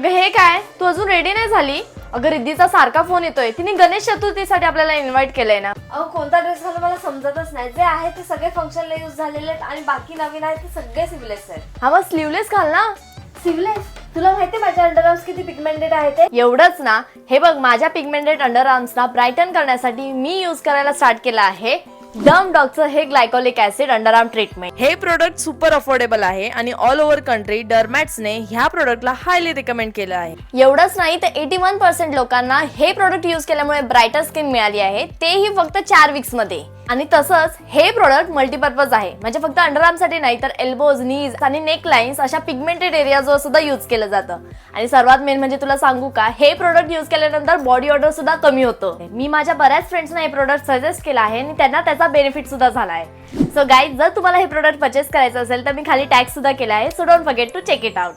अगं हे काय, तू अजून रेडी नाही झाली? अगं रिद्धीचा सारखा फोन येतोय, तिने गणेश चतुर्थीसाठी आपल्याला इन्व्हाइट केलंय ना. अहो कोणता ड्रेस घालू मला समजतच नाही. जे आहे ते सगळे फंक्शनला यूज झालेले आहेत आणि बाकी नवीन आहेत ते सगळे सिवलेस आहेत. हा मग स्लीवलेस घाल ना. सिवलेस? तुला माहितीये माझ्या अंडरआर्म्स किती पिगमेंटेड आहे ते? एवढंच ना, हे बघ माझ्या पिगमेंटेड अंडर आर्म्सना ब्राईटन करण्यासाठी मी यूज करायला स्टार्ट केलं आहे डम डॉगचं हे ग्लायकोलिक ऍसिड अंडर आर्म ट्रीटमेंट. हे प्रोडक्ट सुपर अफोर्डेबल आहे आणि ऑल ओव्हर कंट्री डर्मॅट्सने ह्या प्रोडक्टला हायली रिकमेंड केलं आहे. एवढंच नाही तर 81% लोकांना हे प्रोडक्ट यूज केल्यामुळे ब्राईटर स्किन मिळाली आहे, तेही फक्त 4 वीक्स मध्ये. आणि तसंच हे प्रोडक्ट मल्टीपर्पज आहे, म्हणजे फक्त अंडरआर्मसाठी नाही तर एल्बोज, नीज आणि नेक लाईन्स अशा पिगमेंटेड एरियाजवर सुद्धा यूज केलं जातं. आणि सर्वात मेन म्हणजे तुला सांगू का, हे प्रोडक्ट यूज केल्यानंतर बॉडी ऑर्डर सुद्धा कमी होतं. मी माझ्या बऱ्याच फ्रेंड्सना हे प्रोडक्ट सजेस्ट केलं आहे आणि त्यांना त्याचा बेनिफिट सुद्धा झाला आहे. सो गाईज, जर तुम्हाला हे प्रोडक्ट परचेस करायचं असेल तर मी खाली टॅग सुद्धा केला आहे, so don't forget to check it out.